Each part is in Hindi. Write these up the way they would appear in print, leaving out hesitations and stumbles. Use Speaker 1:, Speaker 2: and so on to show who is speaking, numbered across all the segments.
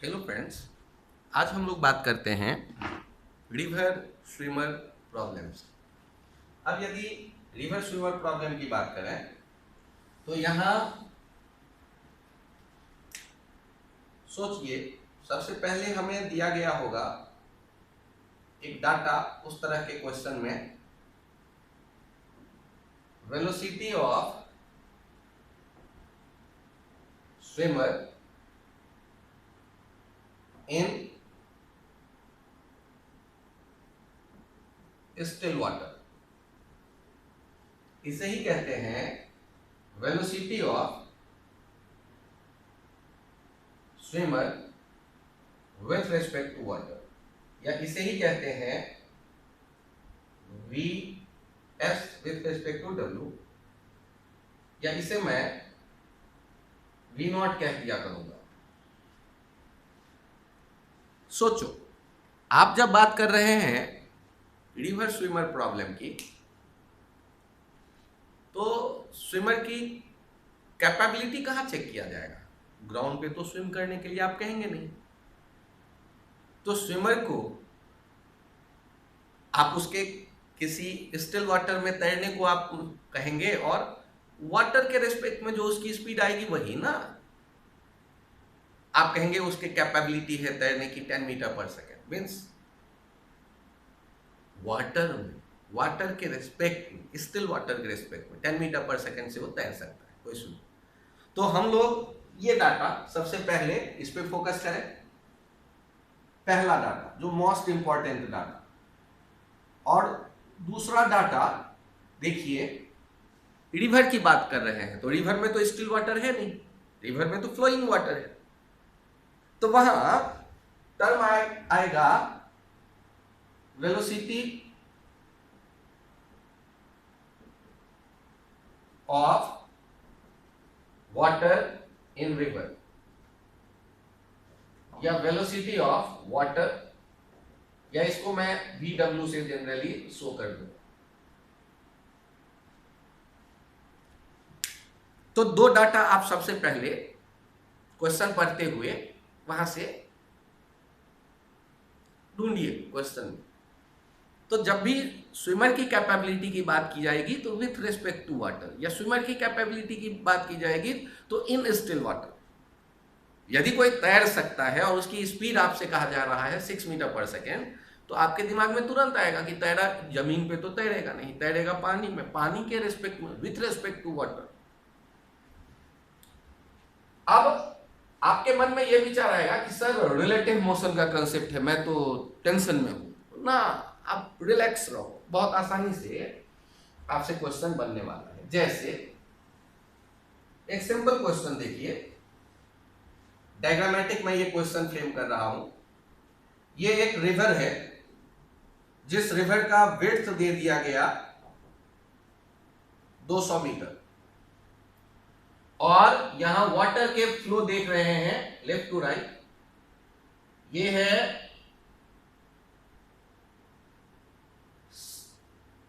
Speaker 1: हेलो फ्रेंड्स, आज हम लोग बात करते हैं रिवर स्विमर प्रॉब्लम्स। अब यदि रिवर स्विमर प्रॉब्लम की बात करें तो यहाँ सोचिए, सबसे पहले हमें दिया गया होगा एक डाटा उस तरह के क्वेश्चन में, velocity of swimmer in still water. इसे ही कहते हैं velocity of swimmer with respect to water, या इसे ही कहते हैं V S with respect to W, या इसे मैं वी नॉट कह दिया करूंगा। सोचो, आप जब बात कर रहे हैं रिवर स्विमर प्रॉब्लम की, तो स्विमर की कैपेबिलिटी कहाँ चेक किया जाएगा? ग्राउंड पे तो स्विम करने के लिए आप कहेंगे नहीं। तो स्विमर को आप उसके किसी स्टिल वाटर में तैरने को आप कहेंगे, और वाटर के रिस्पेक्ट में जो उसकी स्पीड आएगी वही ना आप कहेंगे उसकी कैपेबिलिटी है तैरने की 10 metre per second. Means water के रिस्पेक्ट में, स्टिल वाटर के रिस्पेक्ट में 10 मीटर पर सेकेंड से वो तैर सकता है, कोई सुनो। तो हम लोग ये डाटा सबसे पहले इस पे फोकस करें। पहला डाटा जो मोस्ट इंपॉर्टेंट डाटा, और दूसरा डाटा देखिए, रिवर की बात कर रहे हैं तो रिवर में तो स्टिल वाटर है नहीं, रिवर में तो फ्लोइंग वाटर है। तो वहां टर्म आएगा velocity of water in river, या वेलोसिटी ऑफ वाटर, या इसको मैं VW से जनरली शो कर दूं। तो दो डाटा आप सबसे पहले क्वेश्चन पढ़ते हुए वहां से ढूंढिए क्वेश्चन में। तो जब भी स्विमर की कैपेबिलिटी की बात की जाएगी तो विथ रिस्पेक्ट टू वाटर, या स्विमर की कैपेबिलिटी की बात की जाएगी तो इन स्टिल वाटर। यदि कोई तैर सकता है और उसकी स्पीड आपसे कहा जा रहा है 6 मीटर पर सेकेंड, तो आपके दिमाग में तुरंत आएगा कि तैरा जमीन पे तो तैरेगा नहीं, तैरेगा पानी में, पानी के रिस्पेक्ट में, विथ रिस्पेक्ट टू वाटर। अब आपके मन में यह विचार आएगा कि सर रिलेटिव मोशन का कंसेप्ट है, मैं तो टेंशन में हूं ना। आप रिलैक्स रहो, बहुत आसानी से आपसे क्वेश्चन बनने वाला है। जैसे एक सिंपल क्वेश्चन देखिए, डायग्रामेटिक में ये क्वेश्चन फ्रेम कर रहा हूं। ये एक रिवर है जिस रिवर का विड्थ दे दिया गया 200 मीटर, और यहां वाटर के फ्लो देख रहे हैं लेफ्ट टू राइट। ये है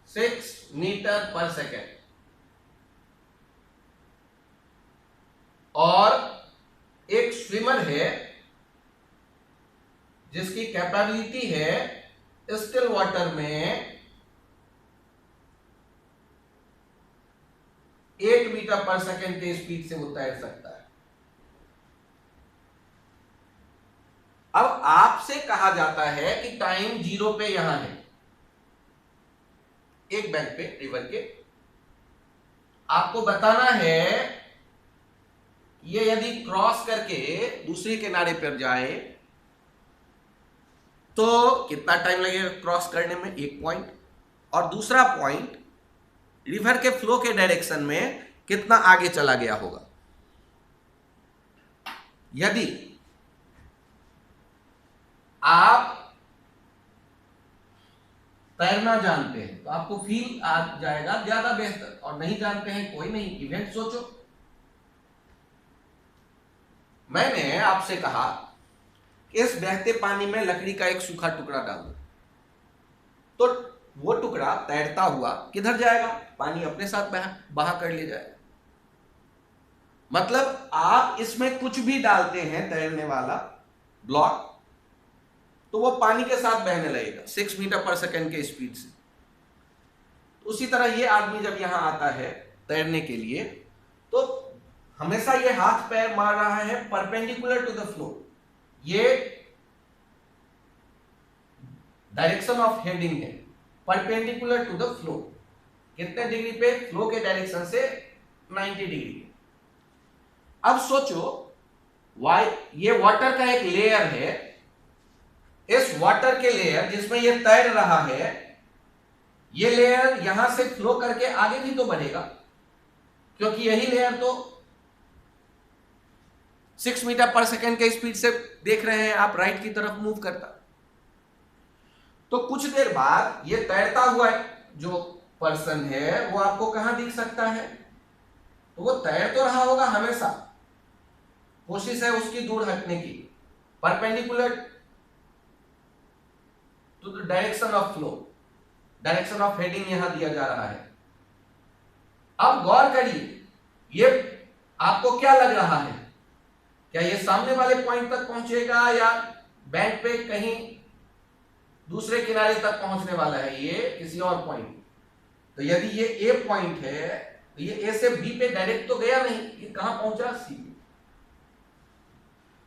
Speaker 1: 6 मीटर पर सेकेंड, और एक स्विमर है जिसकी कैपेबिलिटी है स्टिल वाटर में 8 मीटर पर सेकेंड के स्पीड से वो तैर सकता है। अब आपसे कहा जाता है कि टाइम 0 पे यहां है, एक बैंक पे रिवर के। आपको बताना है ये यदि क्रॉस करके दूसरे किनारे पर जाए तो कितना टाइम लगेगा क्रॉस करने में, एक पॉइंट। और दूसरा पॉइंट, रिवर के फ्लो के डायरेक्शन में कितना आगे चला गया होगा। यदि आप तैरना जानते हैं तो आपको फील आ जाएगा ज्यादा बेहतर, और नहीं जानते हैं कोई नहीं, इवेंट सोचो। मैंने आपसे कहा कि इस बहते पानी में लकड़ी का एक सूखा टुकड़ा डाल दो, तो वो टुकड़ा तैरता हुआ किधर जाएगा? पानी अपने साथ बहा कर ले जाएगा। मतलब आप इसमें कुछ भी डालते हैं तैरने वाला, ब्लॉक, तो वो पानी के साथ बहने लगेगा 6 मीटर पर सेकेंड के स्पीड से। उसी तरह ये आदमी जब यहां आता है तैरने के लिए, तो हमेशा ये हाथ पैर मार रहा है परपेंडिकुलर टू द फ्लो। ये डायरेक्शन ऑफ हेडिंग है, परपेंडिकुलर टू द फ्लो। कितने डिग्री पे? फ्लो के डायरेक्शन से 90 डिग्री। अब सोचो, ये वाटर का एक लेयर है, इस वाटर के लेयर जिसमें ये तैर रहा है, ये लेयर यहां से फ्लो करके आगे भी तो बढ़ेगा, क्योंकि यही लेयर तो 6 मीटर पर सेकेंड के स्पीड से देख रहे हैं आप राइट की तरफ मूव करता। तो कुछ देर बाद ये तैरता हुआ जो पर्सन है वो आपको कहां दिख सकता है? तो वो तैर तो रहा होगा हमेशा, कोशिश है उसकी दूर हटने की, perpendicular to the direction of flow, direction of heading यहां दिया जा रहा है। अब गौर करिए, ये आपको क्या लग रहा है? क्या ये सामने वाले पॉइंट तक पहुंचेगा या बैंक पे कहीं दूसरे किनारे तक पहुंचने वाला है, ये किसी और पॉइंट? तो यदि ये ए पॉइंट है तो ये ए से बी पे डायरेक्ट तो गया नहीं, ये कहां पहुंचा? सी।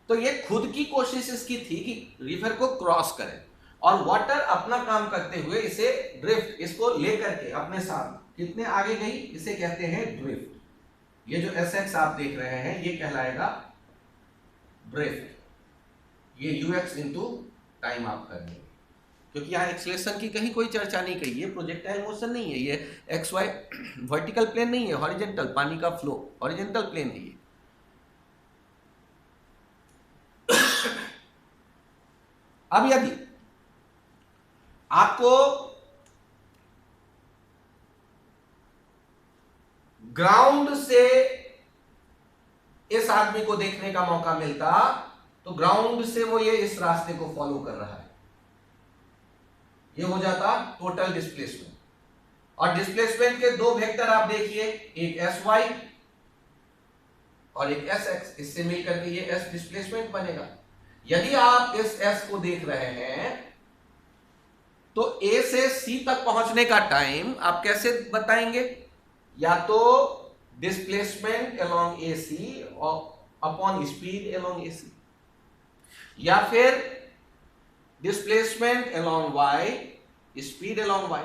Speaker 1: तो ये खुद की कोशिश इसकी थी कि रिवर को क्रॉस करे, और वाटर अपना काम करते हुए इसे ड्रिफ्ट, इसको लेकर के अपने साथ कितने आगे गई, इसे कहते हैं ड्रिफ्ट। ये जो एसएक्स आप देख रहे हैं ये कहलाएगा ड्रिफ्ट। ये यूएक्स इनटू टाइम आप कर लेंगे, क्योंकि यहां एक्सेलरेशन की कहीं कोई चर्चा नहीं कही है, प्रोजेक्टाइल मोशन नहीं है, ये एक्स वाई वर्टिकल प्लेन नहीं है, हॉरिजॉन्टल, पानी का फ्लो हॉरिजॉन्टल प्लेन है ये। अब यदि आपको ग्राउंड से इस आदमी को देखने का मौका मिलता, तो ग्राउंड से वो ये इस रास्ते को फॉलो कर रहा है, ये हो जाता टोटल डिस्प्लेसमेंट। और डिस्प्लेसमेंट के दो वेक्टर आप देखिए, एक एस वाई और एक एस एक्स, इससे मिलकर के ये एस डिस्प्लेसमेंट बनेगा। यदि आप इस एस को देख रहे हैं तो ए से सी तक पहुंचने का टाइम आप कैसे बताएंगे? या तो displacement along A C upon speed along A C, या फिर displacement along Y, speed along Y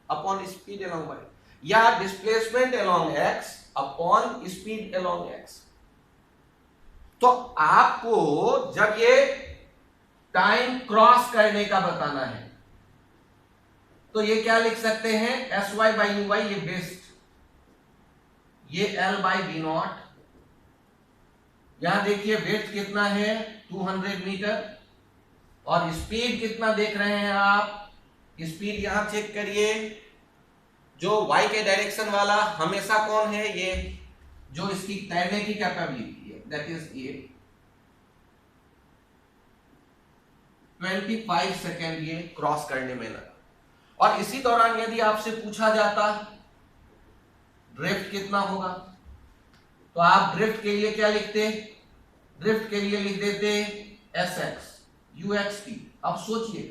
Speaker 1: upon speed along Y, या displacement along X upon speed along X. तो आपको जब ये टाइम क्रॉस करने का बताना है तो ये क्या लिख सकते हैं? S Y by U Y, ये बेस्ट, ये एल बाई बी नॉट। यहां देखिए वेट कितना है 200 मीटर, और स्पीड कितना देख रहे हैं आप? स्पीड यहां चेक करिए, जो y के डायरेक्शन वाला हमेशा कौन है? ये जो इसकी तैरने की कैपेबिलिटी है, दैट इज ये 25 सेकेंड ये क्रॉस करने में लगा। और इसी दौरान यदि आपसे पूछा जाता ड्रिफ्ट कितना होगा, तो आप ड्रिफ्ट के लिए क्या लिखते? ड्रिफ्ट के लिए लिख देते S x you x T. अब सोचिए,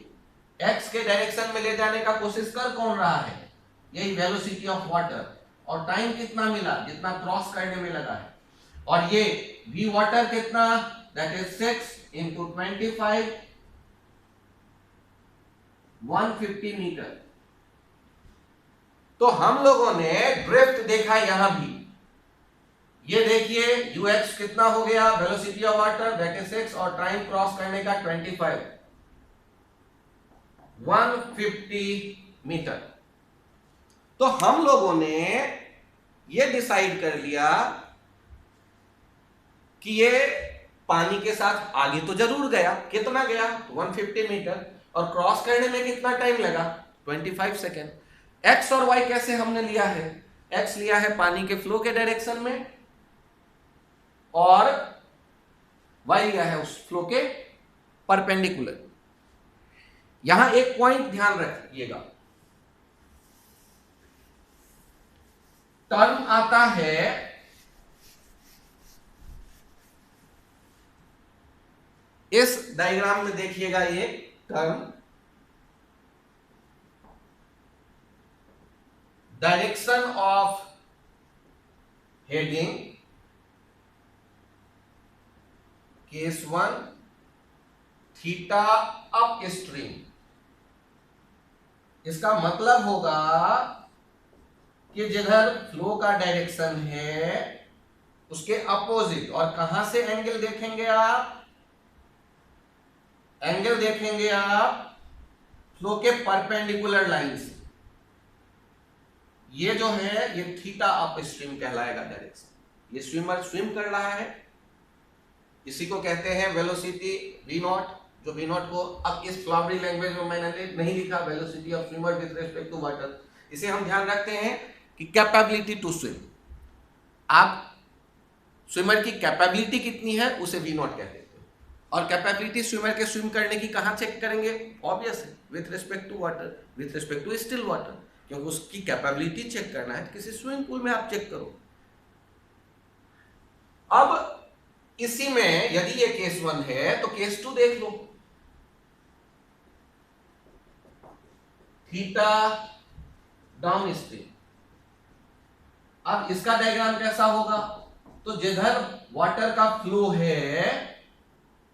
Speaker 1: एक्स के डायरेक्शन में ले जाने का कोशिश कर कौन रहा है? यही वेलोसिटी ऑफ वाटर। और टाइम कितना मिला? जितना क्रॉस करने में लगा है। और ये वी वाटर कितना? That is 6 into 25, 150 metre. तो हम लोगों ने ड्रिफ्ट देखा यहां भी। ये देखिए यूएक्स कितना हो गया, velocity of water that is 6, और टाइम क्रॉस करने का 25, 150 मीटर। तो हम लोगों ने ये डिसाइड कर लिया कि ये पानी के साथ आगे तो जरूर गया, कितना गया? 150 मीटर, और क्रॉस करने में कितना टाइम लगा? 25 सेकेंड। एक्स और वाई कैसे हमने लिया है? एक्स लिया है पानी के फ्लो के डायरेक्शन में, और वाई लिया है उस फ्लो के परपेंडिकुलर। यहां एक पॉइंट ध्यान रखिएगा, टर्म आता है इस डायग्राम में देखिएगा ये term direction of heading case 1 theta up stream. इसका मतलब होगा कि जिधर फ्लो का डायरेक्शन है उसके अपोजिट, और कहां से एंगल देखेंगे आप, एंगल देखेंगे आप फ्लो के परपेंडिकुलर लाइन से। ये जो है ये थीटा अप स्ट्रीम कहलाएगा डायरेक्शन। ये स्विमर स्विम कर रहा है, इसी को कहते हैं वेलोसिटी v नॉट, जो v नॉट को अब इस फ्लावरी लैंग्वेज में मैंने नहीं लिखा, velocity of swimmer with respect to water. इसे हम ध्यान रखते हैं कि कैपेबिलिटी टू स्विम, आप स्विमर की कैपेबिलिटी कितनी है उसे v नॉट कहते हैं। और कैपेबिलिटी स्विमर के स्विम करने की कहां चेक करेंगे, ऑब्वियस है with respect to water, with respect to still water, क्योंकि उसकी कैपेबिलिटी चेक करना है किसी स्विमिंग पूल में आप चेक करो। अब इसी में यदि ये केस 1 है तो केस 2 देख लो, थीटा डाउन स्ट्रीम। अब इसका डायग्राम कैसा होगा, तो जिधर वाटर का फ्लो है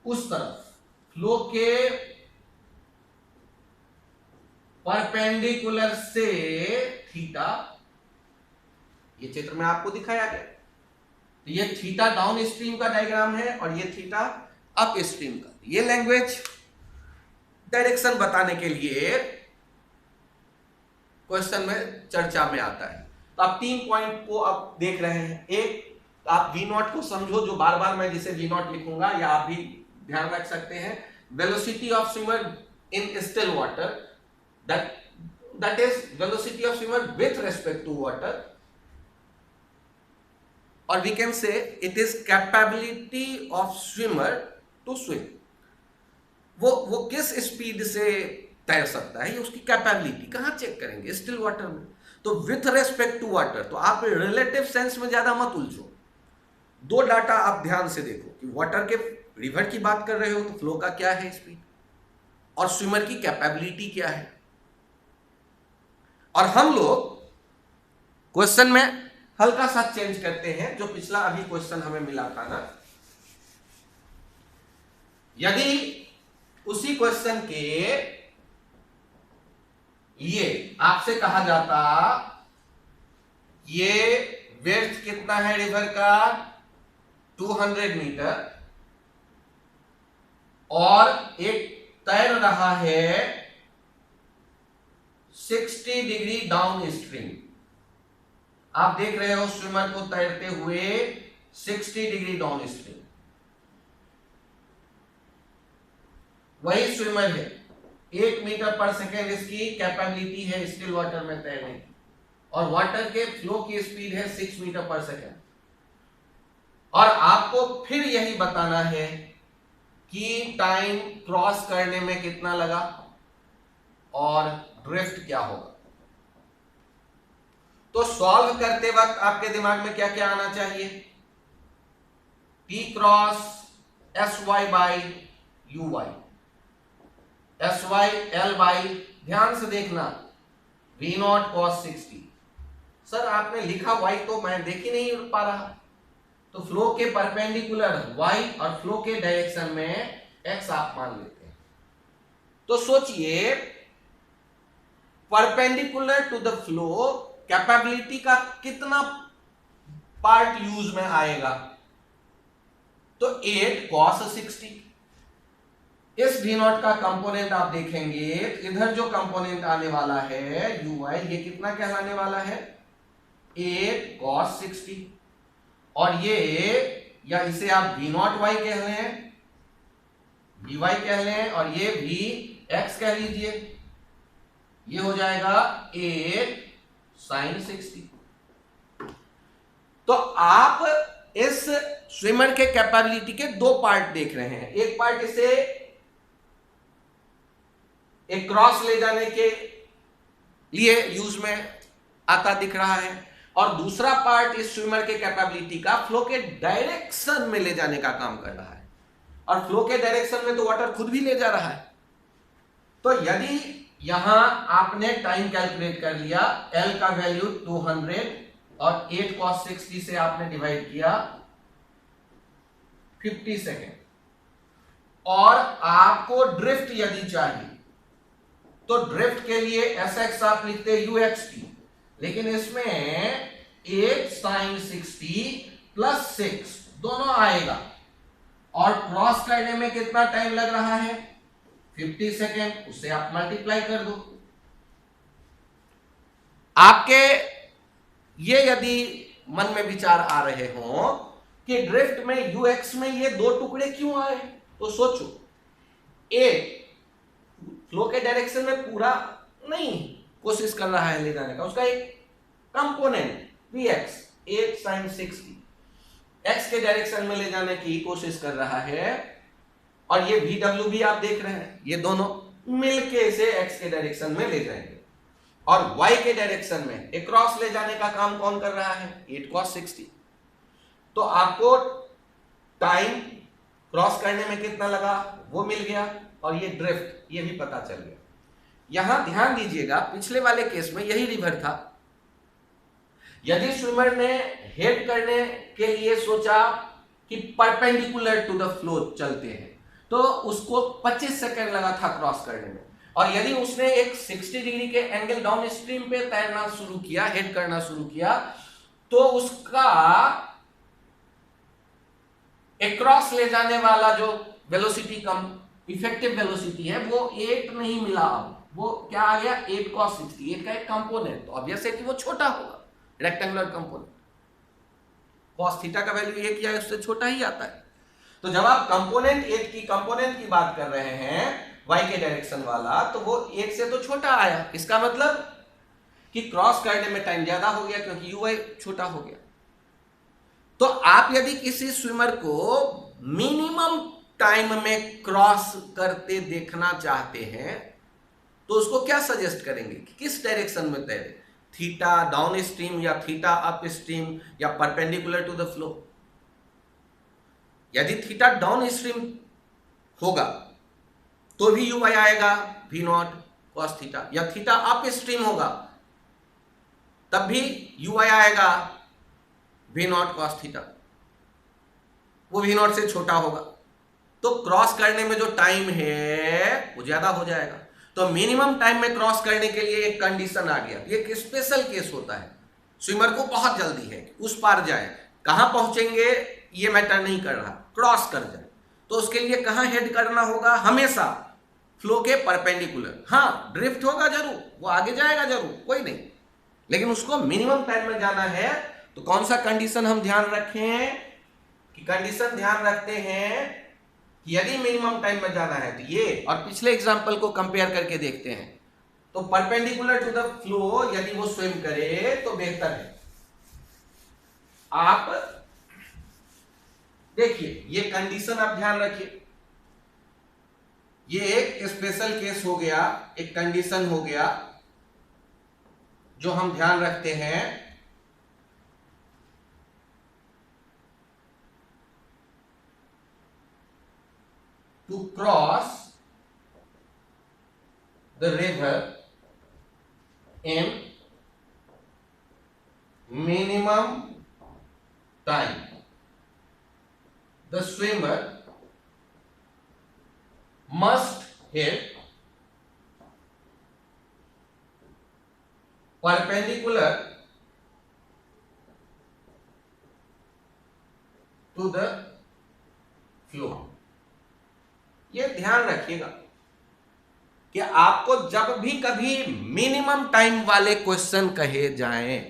Speaker 1: उस तरफ फ्लो के परपेंडिकुलर से थीटा, ये चित्र में आपको दिखाया गया, तो ये थीटा डाउन स्ट्रीम का डायग्राम है और ये थीटा अप स्ट्रीम का। ये लैंग्वेज डायरेक्शन बताने के लिए क्वेश्चन में चर्चा में आता है। तो आप 3 पॉइंट को आप देख रहे हैं। एक, आप v नॉट को समझो, जो बार बार मैं जिसे v नॉट लिखूंगा या आप भी ध्यान रख सकते हैं, velocity of swimmer in still water, that is velocity of swimmer with respect to water, और we can say it is capability of swimmer to swim। वो किस स्पीड से तैर सकता है, ये उसकी कैपेबिलिटी कहां चेक करेंगे, स्टिल वाटर में। तो विथ रेस्पेक्ट टू वाटर, तो आप रिलेटिव सेंस में ज्यादा मत उलझो। 2 डाटा आप ध्यान से देखो कि वाटर के रिवर की बात कर रहे हो तो फ्लो का क्या है स्पीड, और स्विमर की कैपेबिलिटी क्या है। और हम लोग क्वेश्चन में हल्का सा चेंज करते हैं, जो पिछला अभी क्वेश्चन हमें मिला था ना, यदि उसी क्वेश्चन के लिए आपसे कहा जाता ये विड्थ कितना है रिवर का 200 मीटर, और एक तैर रहा है 60 डिग्री डाउन स्ट्रीम। आप देख रहे हो स्विमर को तैरते हुए 60 डिग्री डाउन स्ट्रीम। वही स्विमर है, 1 मीटर पर सेकेंड इसकी कैपेबिलिटी है स्टिल वाटर में तैरने की, और वाटर के फ्लो की स्पीड है 6 मीटर पर सेकेंड। और आपको फिर यही बताना है कि टाइम क्रॉस करने में कितना लगा और ड्रिफ्ट क्या होगा। तो सॉल्व करते वक्त आपके दिमाग में क्या क्या आना चाहिए, T cross SY by UY, SY L by, ध्यान से देखना, V नॉट cos 60। सर आपने लिखा Y तो मैं देख ही नहीं पा रहा, तो फ्लो के परपेंडिकुलर Y और फ्लो के डायरेक्शन में X आप मान लेते हैं। तो सोचिए perpendicular to the flow capability का कितना पार्ट यूज में आएगा, तो 8 cos 60। इस v नॉट का कंपोनेंट आप देखेंगे, इधर जो कंपोनेंट आने वाला है uy, ये कितना कहलाने वाला है 8 cos 60, और ये, या इसे आप v नॉट y कह लें, vy कह लें, और ये vx कह लीजिए, ये हो जाएगा 8 sin 60। तो आप इस स्विमर के कैपेबिलिटी के 2 पार्ट देख रहे हैं। एक पार्ट इसे एक क्रॉस ले जाने के लिए यूज में आता दिख रहा है, और दूसरा पार्ट इस स्विमर के कैपेबिलिटी का फ्लो के डायरेक्शन में ले जाने का काम कर रहा है। और फ्लो के डायरेक्शन में तो वाटर खुद भी ले जा रहा है। तो यदि यहां आपने टाइम कैलकुलेट कर लिया, L का वैल्यू 200 और 8 cos 60 से आपने डिवाइड किया 50 सेकेंड, और आपको ड्रिफ्ट यदि चाहिए तो ड्रिफ्ट के लिए Sx आप लिखते uxt, लेकिन इसमें 8 sin 60 प्लस 6 दोनों आएगा, और क्रॉस करने में कितना टाइम लग रहा है 50 सेकेंड, उससे आप मल्टीप्लाई कर दो। आपके ये यदि मन में विचार आ रहे हो कि ड्रिफ्ट में ux में ये दो टुकड़े क्यों आए, तो सोचो, ए फ्लो के डायरेक्शन में पूरा नहीं कोशिश कर रहा है ले जाने का, उसका एक कंपोनेंट vx 8 sin 60 x के डायरेक्शन में ले जाने की कोशिश कर रहा है, और ये vw भी आप देख रहे हैं, ये दोनों मिलके इसे x के डायरेक्शन में ले जाएंगे, और y के डायरेक्शन में एक क्रॉस ले जाने का काम कौन कर रहा है 8 cos 60। तो आपको टाइम क्रॉस करने में कितना लगा वो मिल गया, और ये ड्रिफ्ट ये भी पता चल गया। यहां ध्यान दीजिएगा, पिछले वाले केस में यही रिवर था, यदि स्विमर ने हेड करने के लिए सोचा कि परपेंडिकुलर टू द फ्लो चलते हैं, तो उसको 25 सेकेंड लगा था क्रॉस करने में, और यदि उसने एक 60 डिग्री के एंगल डाउन स्ट्रीम पे तैरना शुरू किया, हेड करना शुरू किया, तो उसका एक्रॉस ले जाने वाला जो वेलोसिटी कम इफेक्टिव वेलोसिटी है वो 8 नहीं मिला, अब वो क्या आ गया 8 cos 60, 8 का एक कंपोनेंट, तो ऑब्वियस है कि वो छोटा होगा, रेक्टेंगुलर कंपोनेंट, cos थीटा का वैल्यू 1 या उससे छोटा ही आता है। तो जब आप कंपोनेंट 8 की कंपोनेंट की बात कर रहे हैं y के डायरेक्शन वाला, तो वो 1 से तो छोटा आया, इसका मतलब कि क्रॉस करने में टाइम ज्यादा हो गया क्योंकि uy छोटा हो गया। तो आप यदि किसी स्विमर को मिनिमम टाइम में क्रॉस करते देखना चाहते हैं तो उसको क्या सजेस्ट करेंगे कि किस डायरेक्शन में तैरे, थीटा डाउन स्ट्रीम या थीटा अप स्ट्रीम या परपेंडिकुलर टू द फ्लो। यदि थीटा डाउन स्ट्रीम होगा तो भी यू वाई आएगा v नॉट cos थीटा, या थीटा अप स्ट्रीम होगा तब भी यू वाई आएगा v नॉट cos थीटा, वो v नॉट से छोटा होगा, तो क्रॉस करने में जो टाइम है वो ज्यादा हो जाएगा। तो मिनिमम टाइम में क्रॉस करने के लिए एक कंडीशन आ गया, ये एक स्पेशल केस होता है, स्विमर को बहुत जल्दी है उस पार जाए, कहां पहुंचेंगे ये मैटर नहीं कर रहा, क्रॉस कर जाए, तो उसके लिए कहां हेड करना होगा, हमेशा फ्लो के परपेंडिकुलर। हाँ ड्रिफ्ट होगा जरूर, वो आगे जाएगा जरूर, कोई नहीं, लेकिन उसको मिनिमम टाइम में जाना है। तो कौन सा कंडीशन हम ध्यान रखें, कि कंडीशन ध्यान रखते हैं यदि मिनिमम टाइम में जाना है तो ये, और पिछले एग्जांपल को कंपेयर करके देखते हैं, तो परपेंडिकुलर टू द फ्लो यदि वो स्विम करे तो बेहतर है। आप देखिए ये कंडीशन आप ध्यान रखिए, ये एक स्पेशल केस हो गया, एक कंडीशन हो गया जो हम ध्यान रखते हैं। To cross the river in minimum time, the swimmer must hit perpendicular to the flow। ये ध्यान रखिएगा कि आपको जब भी कभी मिनिमम टाइम वाले क्वेश्चन कहे जाएं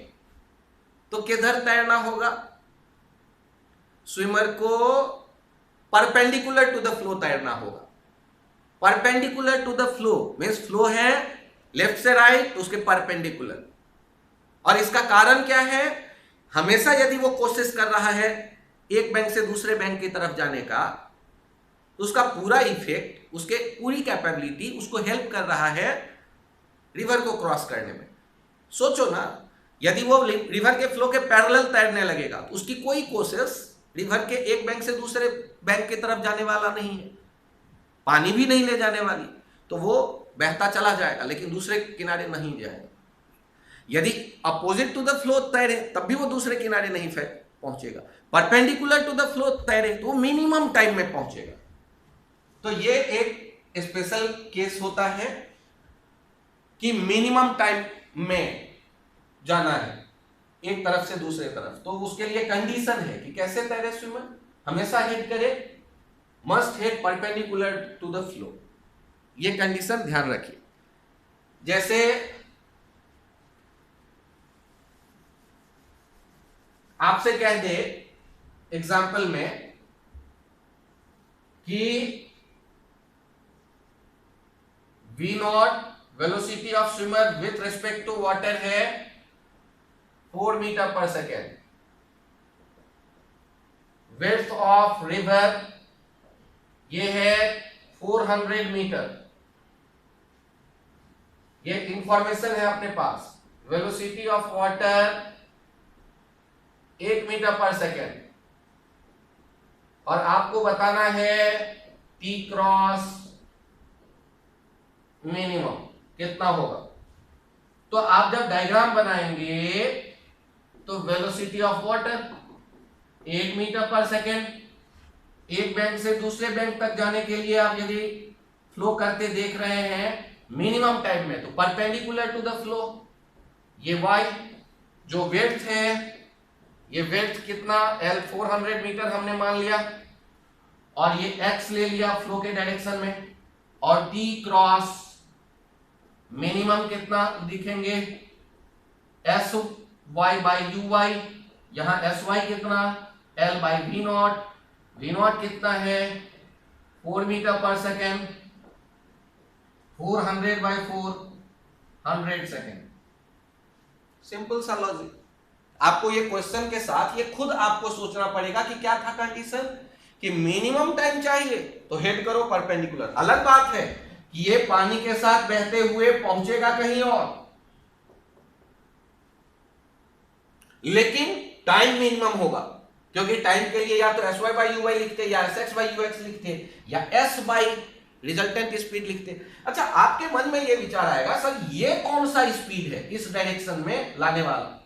Speaker 1: तो किधर तैरना होगा, स्विमर को परपेंडिकुलर टू द फ्लो तैरना होगा। Perpendicular to the flow means flow है लेफ्ट से राइट, उसके परपेंडिकुलर। और इसका कारण क्या है, हमेशा यदि वो कोशिश कर रहा है एक बैंक से दूसरे बैंक की तरफ जाने का, तो उसका पूरा इफेक्ट, उसके पूरी कैपेबिलिटी उसको हेल्प कर रहा है रिवर को क्रॉस करने में। सोचो ना, यदि वो रिवर के फ्लो के पैरेलल तैरने लगेगा तो उसकी कोई कोशिश रिवर के एक बैंक से दूसरे बैंक की तरफ जाने वाला नहीं है, पानी भी नहीं ले जाने वाली, तो वो बहता चला जाएगा लेकिन दूसरे किनारे नहीं जाएगा। यदि अपोजिट टू द फ्लो तैरे तब भी वो दूसरे किनारे नहीं पहुंचेगा, परपेंडिकुलर टू द फ्लो तैरे तो वो मिनिमम टाइम में पहुंचेगा। तो ये एक स्पेशल केस होता है कि मिनिमम टाइम में जाना है एक तरफ से दूसरे तरफ, तो उसके लिए कंडीशन है कि कैसे तैरे स्विमर, हमेशा हेड करे, must head perpendicular to the flow. ये कंडीशन ध्यान रखिए। जैसे आपसे कह दे एग्जाम्पल में कि V naught velocity of swimmer with respect to water है 4 metre per second, width of river ये है 400 मीटर, ये इंफॉर्मेशन है अपने पास। Velocity of water 1 metre per second, और आपको बताना है T क्रॉस मिनिमम कितना होगा। तो आप जब डायग्राम बनाएंगे तो velocity of water 1 metre per second, एक बैंक से दूसरे बैंक तक जाने के लिए आप यदि फ्लो करते देख रहे हैं मिनिमम टाइम में, तो परपेंडिकुलर टू द फ्लो ये y, जो विड्थ है ये विड्थ कितना L 400 मीटर हमने मान लिया, और ये x ले लिया फ्लो के डायरेक्शन में, और T क्रॉस मिनिमम कितना दिखेंगे S Y by U Y, यहां एस वाई कितना L by V naught, V naught कितना है 4 metre per second, 400 by 400 second. Simple सा लॉजिक। आपको ये क्वेश्चन के साथ ये खुद आपको सोचना पड़ेगा कि क्या था कंडीशन, कि मिनिमम टाइम चाहिए तो हेड करो परपेंडिकुलर। अलग बात है कि ये पानी के साथ बहते हुए पहुंचेगा कहीं और, लेकिन टाइम मिनिमम होगा, क्योंकि टाइम के लिए या तो S Y by U Y लिखते, या S X by U X लिखते, या एस बाई रिजल्टेंट स्पीड लिखते। अच्छा, आपके मन में ये विचार आएगा सर ये कौन सा स्पीड है इस डायरेक्शन में लाने वाला,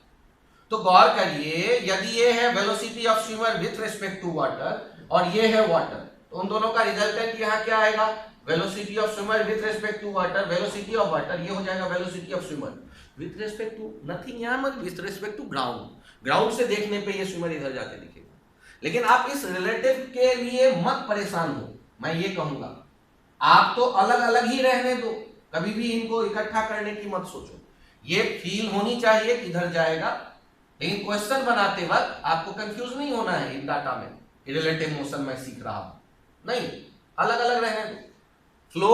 Speaker 1: तो गौर करिए, यदि ये है velocity of swimmer with respect to water और ये है वाटर, तो उन दोनों का रिजल्टेंट यहां क्या आएगा, velocity of swimmer with respect to water, velocity of water ये हो जाएगा velocity of swimmer with respect to nothing, यहां मत with respect to ground, ground से देखने पे ये स्विमर इधर जाके दिखेगा। लेकिन आप इस रिलेटिव के लिए मत परेशान हो, मैं ये कहूंगा आप तो अलग अलग ही रहने दो, कभी भी इनको इकट्ठा करने की मत सोचो। ये फील होनी चाहिए किधर जाएगा, लेकिन क्वेश्चन बनाते वक्त आपको कंफ्यूज नहीं होना है इन डाटा में, रिलेटिव मोशन में सीख रहा हूं, नहीं, अलग अलग रहने दो। फ्लो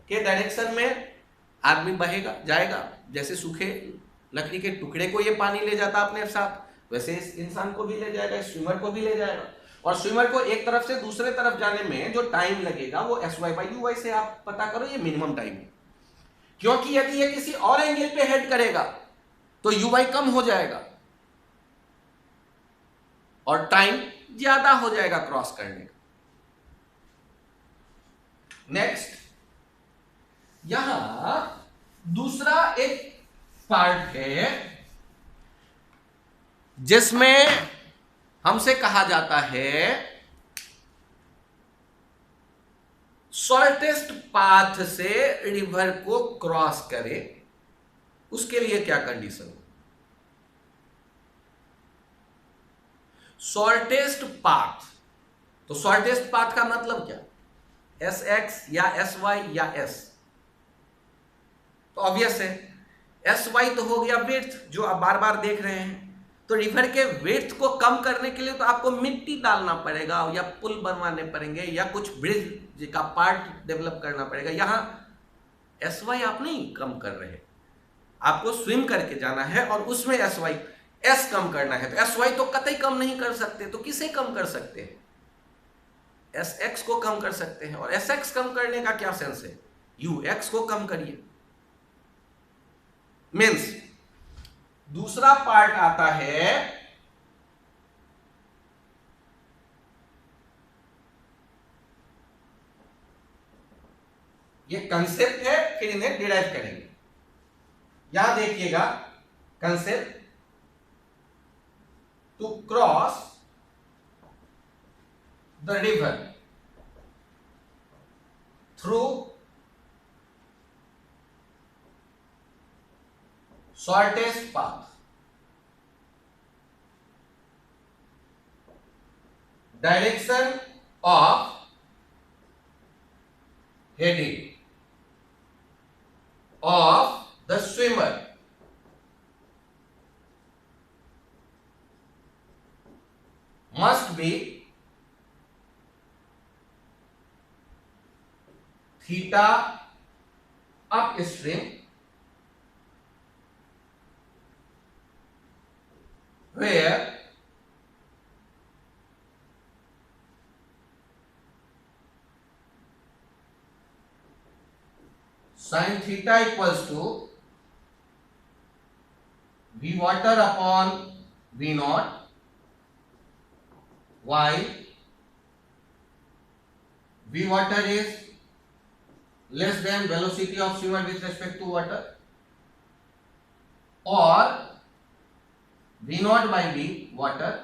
Speaker 1: के डायरेक्शन में आदमी बहेगा जाएगा, जैसे सूखे लकड़ी के टुकड़े को ये पानी ले जाता अपने साथ, वैसे इस इंसान को भी ले जाएगा, इस स्विमर को भी ले जाएगा। और स्विमर को एक तरफ से दूसरे तरफ जाने में जो टाइम लगेगा वो S Y by U Y से आप पता करो, ये मिनिमम टाइम है, क्योंकि यदि ये किसी और एंगल पे हेड करेगा तो यू वाई कम हो जाएगा और टाइम ज्यादा हो जाएगा क्रॉस करने का। नेक्स्ट, यहां दूसरा एक पार्ट है जिसमें हमसे कहा जाता है शॉर्टेस्ट पाथ से रिवर को क्रॉस करे, उसके लिए क्या कंडीशन हो। शॉर्टेस्ट पाथ, तो शॉर्टेस्ट पाथ का मतलब क्या, एस एक्स या एस वाई या एस, तो ऑब्वियस है एस वाई तो हो गया विड्थ जो आप बार बार देख रहे हैं, तो रिवर के विड्थ को कम करने के लिए तो आपको मिट्टी डालना पड़ेगा या पुल बनवाने पड़ेंगे या कुछ ब्रिज का पार्ट डेवलप करना पड़ेगा। यहां एस वाई आप नहीं कम कर रहे, आपको स्विम करके जाना है और उसमें एस वाई एस कम करना है, तो एस वाई तो कतई कम नहीं कर सकते, तो किसे कम कर सकते हैं, एस एक्स को कम कर सकते हैं। और एस एक्स कम करने का क्या सेंस है, यू एक्स को कम करिए। मीन्स दूसरा पार्ट आता है ये कंसेप्ट है, फिर इन्हें डिराइव करेंगे। यहां देखिएगा concept, to cross the river through shortest path, direction of heading of the swimmer must be theta upstream, where sin theta equals to v water upon v naught, while v water is less than velocity of swimmer with respect to water, or v naught by v water,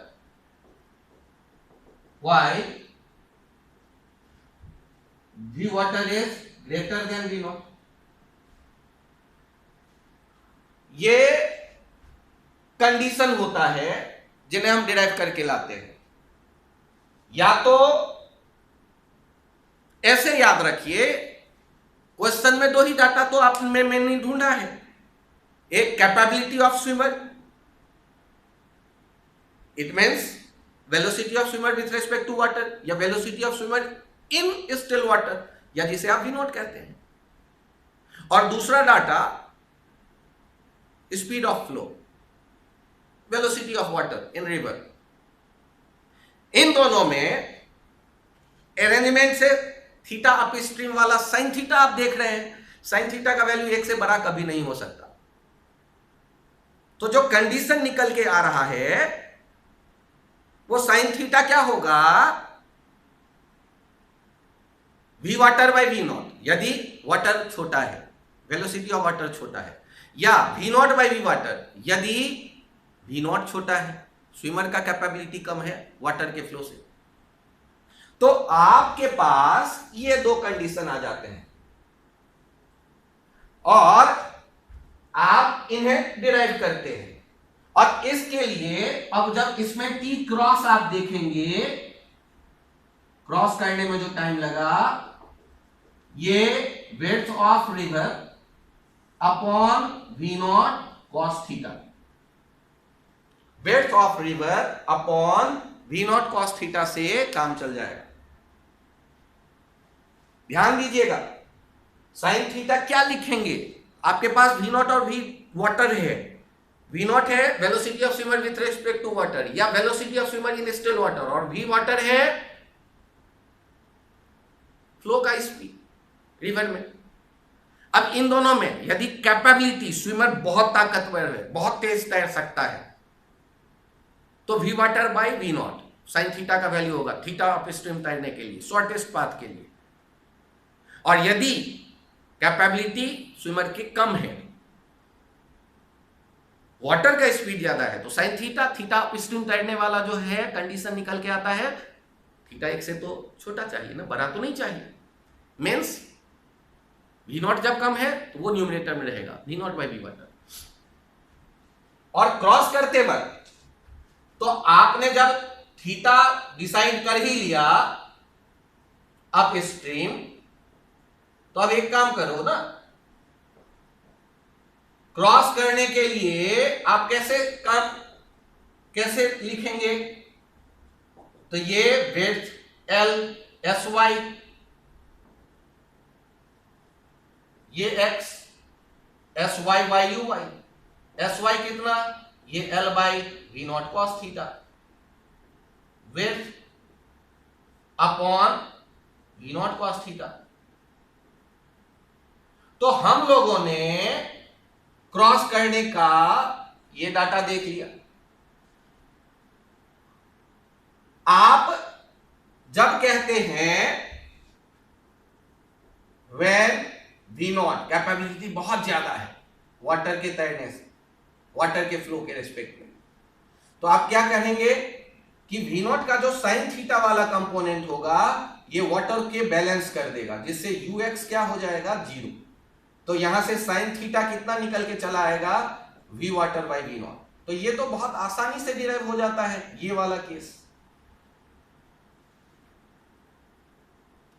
Speaker 1: while v water is greater than v naught. ये कंडीशन होता है जिन्हें हम डिराइव करके लाते हैं। या तो ऐसे याद रखिए, क्वेश्चन में दो ही डाटा तो आपने मैंने ढूंढा है, एक capability of swimmer, it means velocity of swimmer with respect to water, या velocity of swimmer in still water, या जिसे आप वी नॉट कहते हैं, और दूसरा data speed of flow, velocity of water in river. इन दोनों में अरेंजमेंट से थीटा अप स्ट्रीम वाला साइन थीटा आप देख रहे हैं, साइन थीटा का वैल्यू 1 से बड़ा कभी नहीं हो सकता। तो जो कंडीशन निकल के आ रहा है वो साइन थीटा क्या होगा, V water by V naught, यदि वाटर छोटा है, वेलोसिटी ऑफ वाटर छोटा है, या V naught by V water यदि वी नॉट छोटा है, स्विमर का कैपेबिलिटी कम है वाटर के फ्लो से। तो आपके पास ये दो कंडीशन आ जाते हैं और आप इन्हें डिराइव करते हैं। और इसके लिए अब जब इसमें टी क्रॉस आप देखेंगे, क्रॉस करने में जो टाइम लगा, ये width of river upon V naught cos theta, width of river upon V naught cos theta से काम चल जाएगा। ध्यान दीजिएगा, साइन थीटा क्या लिखेंगे, आपके पास वी नॉट और वी वाटर है, वी नॉट है velocity of swimmer with respect to water या velocity of swimmer in still water, और वी वाटर है फ्लो का स्पीड रिवर में। अब इन दोनों में यदि कैपेबिलिटी, स्विमर बहुत ताकतवर है, बहुत तेज तैर सकता है, तो V water by V naught, sine theta का वैल्यू होगा थीटा अप स्ट्रीम तैरने के लिए, शॉर्टेस्ट पाथ के लिए। और यदि कैपेबिलिटी स्विमर की कम है, वाटर का स्पीड ज्यादा है, तो sine theta, theta upstream तैरने वाला जो है कंडीशन निकल के आता है, थीटा 1 से तो छोटा चाहिए ना, बड़ा तो नहीं चाहिए। मीन्स वी नॉट जब कम है तो वो न्यूमरेटर में रहेगा, V naught by V water. और क्रॉस करते वक्त तो आपने जब थीटा डिसाइड कर ही लिया अप स्ट्रीम, तो अब एक काम करो ना, क्रॉस करने के लिए आप कैसे लिखेंगे, तो ये विड्थ एल एस वाई, ये X, S Y Y U Y, S Y कितना, ये L by V naught cos theta, width upon V naught cos theta. तो हम लोगों ने क्रॉस करने का ये डाटा देख लिया। आप जब कहते हैं when वी नॉट कैपेबिलिटी बहुत ज्यादा है वाटर के तैरने से, वाटर के फ्लो के रेस्पेक्ट में, तो आप क्या कहेंगे कि वी नॉट का जो साइन थीटा वाला कंपोनेंट होगा ये वाटर के बैलेंस कर देगा, जिससे यूएक्स क्या हो जाएगा 0। तो यहां से साइन थीटा कितना निकल के चला आएगा V water by V naught. तो ये तो बहुत आसानी से डिराइव हो जाता है ये वाला केस,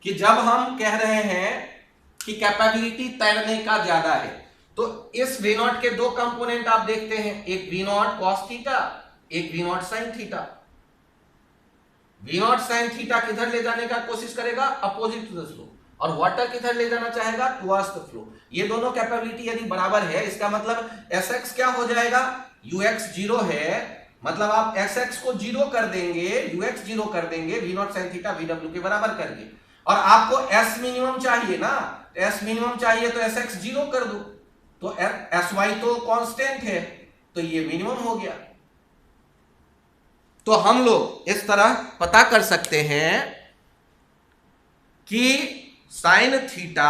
Speaker 1: कि जब हम कह रहे हैं कि कैपेबिलिटी तैरने का ज्यादा है, तो इस वी नॉट के दो कंपोनेंट आप देखते हैं, एक वी नॉट कॉस थीटा, एक V naught sine theta. V naught sine theta किधर ले जाने का कोशिश करेगा, अपोजिट टू द फ्लो, और वाटर किधर ले जाना चाहेगा, टुवर्ड्स द फ्लो। ये दोनों कैपेबिलिटी यदि बराबर है, इसका मतलब Sx क्या हो जाएगा, Ux 0 है, मतलब आप Sx को 0 कर देंगे, Ux 0 कर देंगे, V naught sine theta Vw के बराबर करके, और आपको S मिनिमम चाहिए ना, S मिनिमम चाहिए तो Sx 0 कर दो, तो Sy तो कांस्टेंट है, तो ये मिनिमम हो गया। तो हम लोग इस तरह पता कर सकते हैं कि sine theta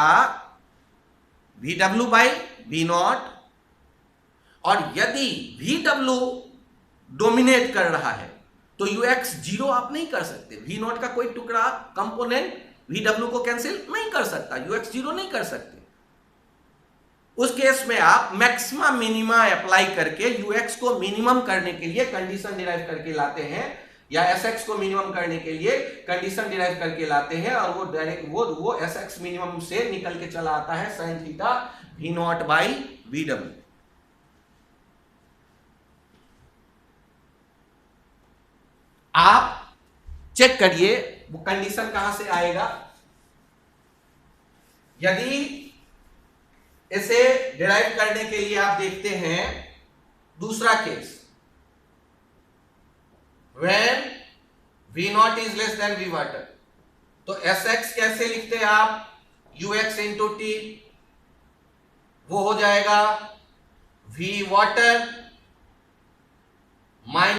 Speaker 1: Vw by V naught, और यदि Vw डोमिनेट कर रहा है तो Ux 0 आप नहीं कर सकते, वी नॉट का कोई टुकड़ा कंपोनेंट Vw को कैंसिल नहीं कर सकता, Ux 0 नहीं कर सकते। उस केस में आप मैक्सिमा मिनिमा अप्लाई करके Ux को मिनिमम करने के लिए कंडीशन डिराइव करके लाते हैं, या Sx को मिनिमम करने के लिए कंडीशन डिराइव करके लाते हैं, और वो डायरेक्ट वो Sx मिनिमम से निकल के चला आता है sine theta V naught by Vw। आप चेक करिए वो कंडीशन कहां से आएगा। यदि इसे डिराइव करने के लिए आप देखते हैं दूसरा case, when V not is less than V water, तो Sx कैसे लिखते हैं आप, Ux इंटू टी, वो हो जाएगा V वाटर माइनस